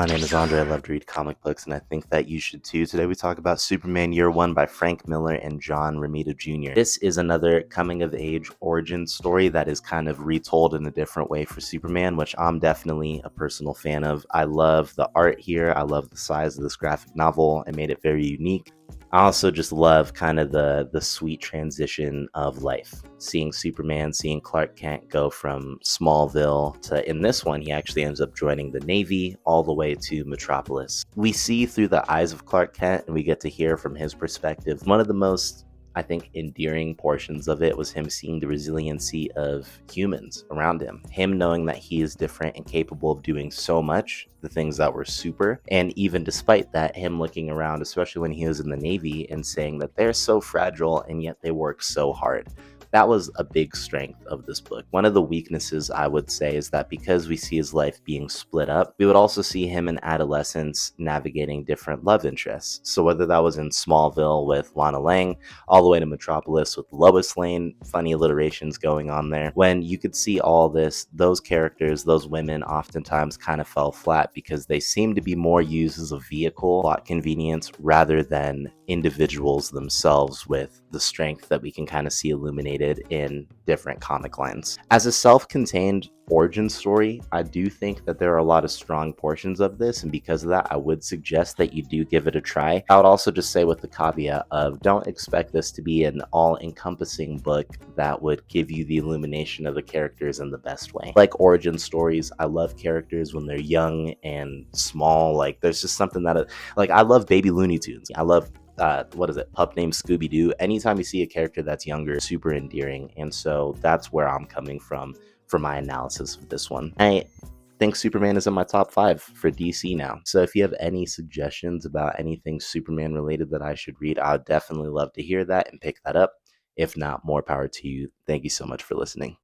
My name is Andre. I love to read comic books, and I think that you should too. Today we talk about Superman Year One by Frank Miller and John Romita Jr. This is another coming of age origin story that is kind of retold in a different way for Superman, which I'm definitely a personal fan of. I love the art here. I love the size of this graphic novel. It made it very unique. I also just love kind of the sweet transition of life. Seeing Superman, seeing Clark Kent go from Smallville to, in this one, he actually ends up joining the Navy all the way to Metropolis. We see through the eyes of Clark Kent and we get to hear from his perspective. One of the most, I think, endearing portions of it was him seeing the resiliency of humans around him knowing that he is different and capable of doing so much, the things that were super, and even despite that, him looking around, especially when he was in the Navy, and saying that they're so fragile and yet they work so hard. That was a big strength of this book. One of the weaknesses, I would say, is that because we see his life being split up, we would also see him in adolescence navigating different love interests. So whether that was in Smallville with Lana Lang, all the way to Metropolis with Lois Lane, funny alliterations going on there, when you could see all this, those characters, those women oftentimes kind of fell flat because they seemed to be more used as a vehicle, plot convenience, rather than individuals themselves with the strength that we can kind of see illuminated in different comic lines. As a self-contained origin story, I do think that there are a lot of strong portions of this, and because of that, I would suggest that you do give it a try. I would also just say, with the caveat of, don't expect this to be an all-encompassing book that would give you the illumination of the characters in the best way. Like origin stories, I love characters when they're young and small. Like, there's just something that, like, I love Baby Looney Tunes. I love what is it, pup named Scooby-Doo. Anytime you see a character that's younger, super endearing. And so that's where I'm coming from for my analysis of this one. I think Superman is in my top 5 for DC now. So if you have any suggestions about anything Superman related that I should read, I'd definitely love to hear that and pick that up. If not, more power to you. Thank you so much for listening.